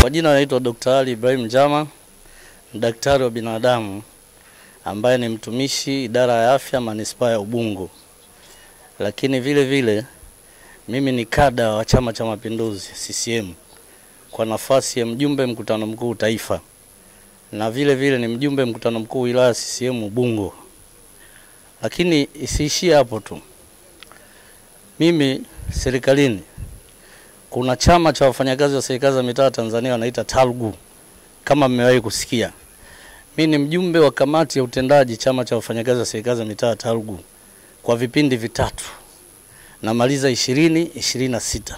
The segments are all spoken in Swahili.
Kwa majina naitwa Dr. Ali Ibrahim Jama, daktari wa binadamu ambaye ni mtumishi idara ya afya manispaa ya Ubungo. Lakini vile vile mimi ni kada wa Chama cha Mapinduzi CCM kwa nafasi ya mjumbe mkutano mkuu taifa, na vile vile ni mjumbe mkutano mkuu wilaya CCM Ubungo. Lakini isiishie hapo tu. Mimi serikalini kuna chama cha wafanyakazi wa serikali za mitaa Tanzania wanaita TALGU, kama mmewahi kusikia. Mimi ni mjumbe wa kamati ya utendaji chama cha wafanyakazi wa serikali za mitaa TALGU kwa vipindi vitatu. Namaliza 2026.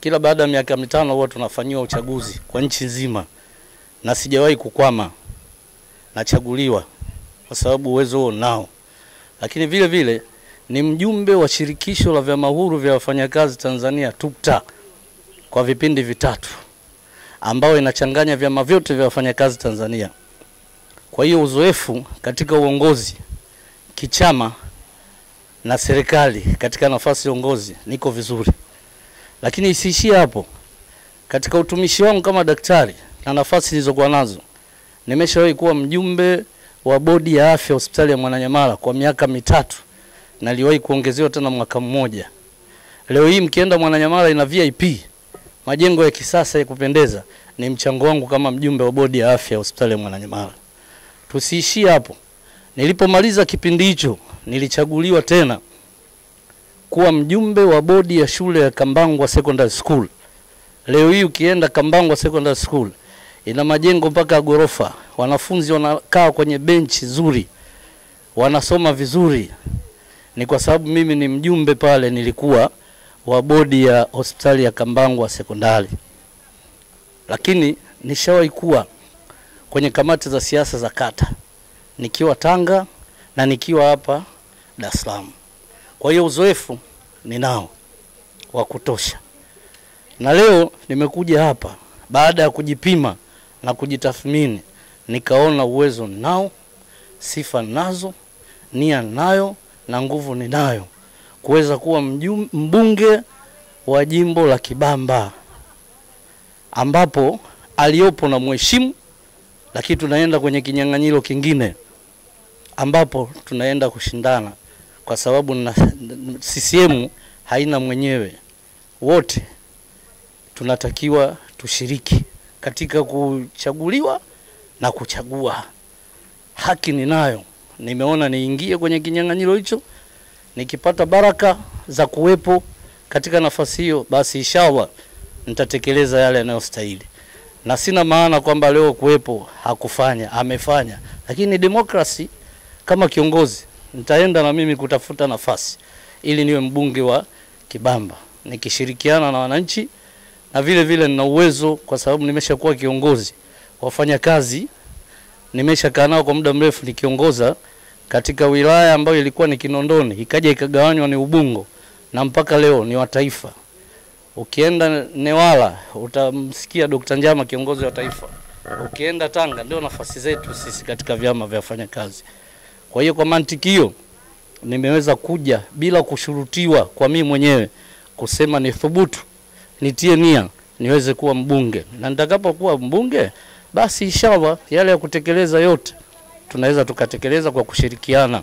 Kila baada ya miaka mitano huwa tunafanyiwa uchaguzi kwa nchi nzima, na sijawahi kukwama, nachaguliwa kwa sababu uwezo huo nao. Lakini vile vile ni mjumbe wa shirikisho la vyama huru vya wafanyakazi Tanzania TUCTA kwa vipindi vitatu, ambao inachanganya vyama vyote vya wafanyakazi Tanzania. Kwa hiyo uzoefu katika uongozi kichama na serikali katika nafasi ya uongozi niko vizuri. Lakini isiishie hapo. Katika utumishi wangu kama daktari na nafasi nilizokuwa nazo, nimeshawahi kuwa mjumbe wa bodi ya afya hospitali ya Mwananyamala kwa miaka 3, na niliwahi kuongezewa tena mwaka mmoja. Leo hii mkienda Mwananyamala ina VIP, majengo ya kisasa ya kupendeza, ni mchango wangu kama mjumbe wa bodi ya afya hospitali ya Mwananyamala. Tusiishie hapo. Nilipomaliza kipindi hicho, nilichaguliwa tena kuwa mjumbe wa bodi ya shule ya Kambangwa Secondary School. Leo hii ukienda Kambangwa Secondary School ina majengo mpaka ghorofa, wanafunzi wanakaa kwenye benchi nzuri, wanasoma vizuri. Ni kwa sababu mimi ni mjumbe pale, nilikuwa wa bodi ya hospitali ya Kambangwa Secondary. Lakini nishawahi kuwa kwenye kamati za siasa za kata nikiwa Tanga na nikiwa hapa Dar es Salaam. Kwa hiyo uzoefu ninao wa kutosha. Na leo nimekuja hapa baada ya kujipima na kujitathmini, nikaona uwezo nao, sifa nazo, nia nayo na nguvu ninayo kuweza kuwa mbunge wa jimbo la Kibamba, ambapo aliopo na mheshimu. Lakini tunaenda kwenye kinyang'anyiro kingine ambapo tunaenda kushindana, kwa sababu na CCM haina mwenyewe, wote tunatakiwa tushiriki katika kuchaguliwa na kuchagua. Haki ninayo, nimeona niingie kwenye kinyang'anyiro hicho. Nikipata baraka za kuwepo katika nafasi hiyo, basi inshallah nitatekeleza yale yanayostahili. Na sina maana kwamba leo kuwepo hakufanya, amefanya. Lakini demokrasi kama kiongozi, nitaenda na mimi kutafuta nafasi ili niwe mbunge wa Kibamba, nikishirikiana na wananchi. Na vile vile nina uwezo, kwa sababu nimeshakuwa kiongozi wafanya kazi, nimeshakaa nao kwa muda mrefu nikiongoza katika wilaya ambayo ilikuwa ni Kinondoni, ikaja ikagawanywa ni Ubungo, na mpaka leo ni wa taifa. Ukienda Newala utamsikia Dr. Njama kiongozi wa taifa. Ukienda Tanga ndio nafasi zetu sisi katika vyama vya wafanyakazi. Kwa hiyo kwa mantiki hiyo nimeweza kuja bila kushurutiwa kwa mimi mwenyewe, kusema ni thubutu, nitie nia niweze kuwa mbunge. Na nitakapokuwa mbunge, basi inshallah yale ya kutekeleza yote tunaweza tukatekeleza kwa kushirikiana.